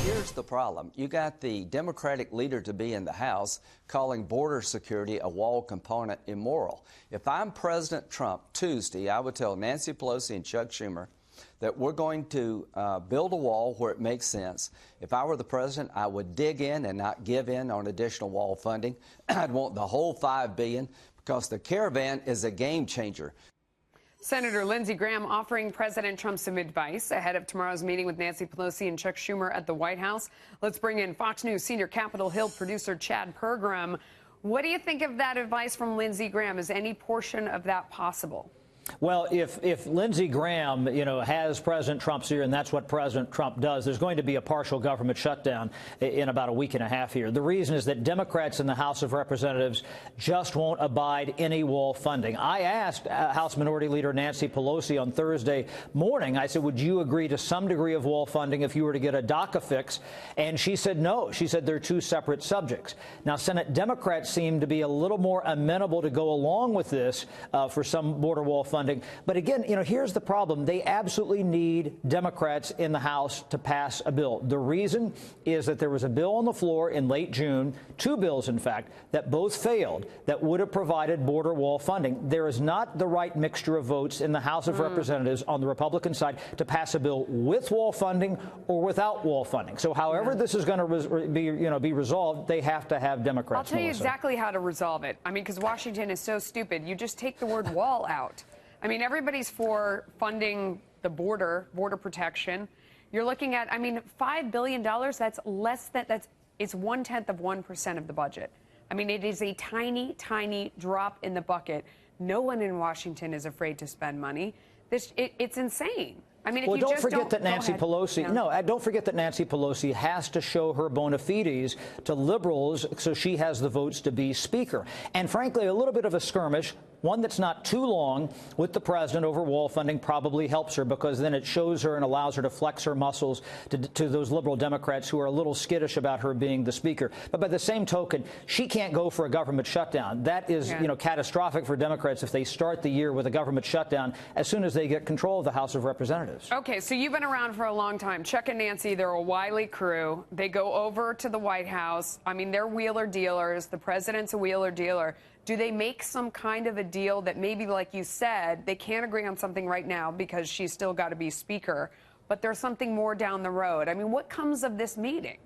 Here's the problem. You got the Democratic leader to be in the House calling border security a wall component immoral. If I'm President Trump Tuesday, I would tell Nancy Pelosi and Chuck Schumer that we're going to build a wall where it makes sense. If I were the president, I would dig in and not give in on additional wall funding. I'd want the whole $5 billion because the caravan is a game changer. Senator Lindsey Graham offering President Trump some advice ahead of tomorrow's meeting with Nancy Pelosi and Chuck Schumer at the White House. Let's bring in Fox News senior Capitol Hill producer Chad Pergram. What do you think of that advice from Lindsey Graham? Is any portion of that possible? Well, if Lindsey Graham, has President Trump's ear, and that's what President Trump does, there's going to be a partial government shutdown in about a week and a half here. The reason is that Democrats in the House of Representatives just won't abide any wall funding. I asked House Minority Leader Nancy Pelosi on Thursday morning, I said, would you agree to some degree of wall funding if you were to get a DACA fix? And she said no. She said they're two separate subjects. Now, Senate Democrats seem to be a little more amenable to go along with this for some border wall funding. But again, here's the problem. They absolutely need Democrats in the House to pass a bill. The reason is that there was a bill on the floor in late June, two bills, in fact, that both failed that would have provided border wall funding. There is not the right mixture of votes in the House of Representatives on the Republican side to pass a bill with wall funding or without wall funding. So however this is going to be resolved, they have to have Democrats. I'll tell you exactly how to resolve it. I mean, because Washington is so stupid. You just take the word wall out. I mean, everybody's for funding the border protection. You're looking at, $5 billion, that's less than, it's 1/10 of 1% of the budget. I mean, it is a tiny, tiny drop in the bucket. No one in Washington is afraid to spend money. It's insane. I mean, well, don't forget that Nancy Pelosi, don't forget that Nancy Pelosi has to show her bona fides to liberals so she has the votes to be speaker. And frankly, a little bit of a skirmish, one that's not too long with the president over wall funding probably helps her because then it shows her and allows her to flex her muscles to those liberal Democrats who are a little skittish about her being the speaker. But by the same token, she can't go for a government shutdown. That is, catastrophic for Democrats if they start the year with a government shutdown as soon as they get control of the House of Representatives. Okay, so you've been around for a long time. Chuck and Nancy, they're a wily crew. They go over to the White House. I mean, they're wheeler dealers. The president's a wheeler dealer. Do they make some kind of a deal that maybe, like you said, they can't agree on something right now because she's still got to be speaker, but there's something more down the road? I mean, what comes of this meeting?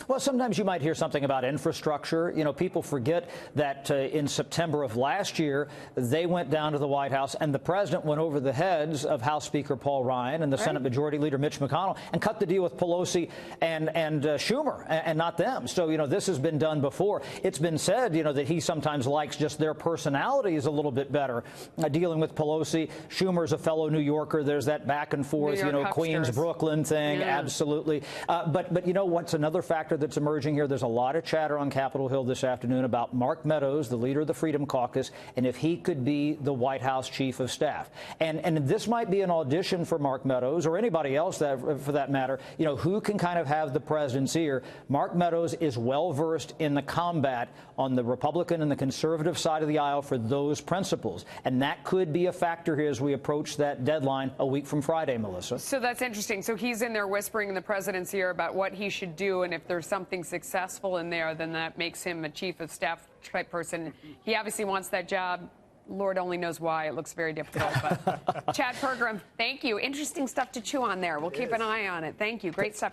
Well, sometimes you might hear something about infrastructure. People forget that in September of last year, they went down to the White House and the president went over the heads of House Speaker Paul Ryan and the Senate Majority Leader Mitch McConnell and cut the deal with Pelosi and Schumer and not them. So, this has been done before. It's been said, that he sometimes likes just their personalities a little bit better. Dealing with Pelosi, Schumer's a fellow New Yorker. There's that back and forth, Queens, Brooklyn thing. Absolutely. But what's another factor that's emerging here? There's a lot of chatter on Capitol Hill this afternoon about Mark Meadows, the leader of the Freedom Caucus, and if he could be the White House chief of staff. And this might be an audition for Mark Meadows or anybody else for that matter, who can kind of have the president's ear. Mark Meadows is well versed in the combat on the Republican and the conservative side of the aisle for those principles. And that could be a factor here as we approach that deadline a week from Friday, Melissa. So that's interesting. So he's in there whispering in the president's ear about what he should do, and if there's something successful in there, then that makes him a chief of staff type person. He obviously wants that job. Lord only knows why. It looks very difficult. But Chad Pergram, thank you. Interesting stuff to chew on there. We'll keep an eye on it. Thank you. Great stuff.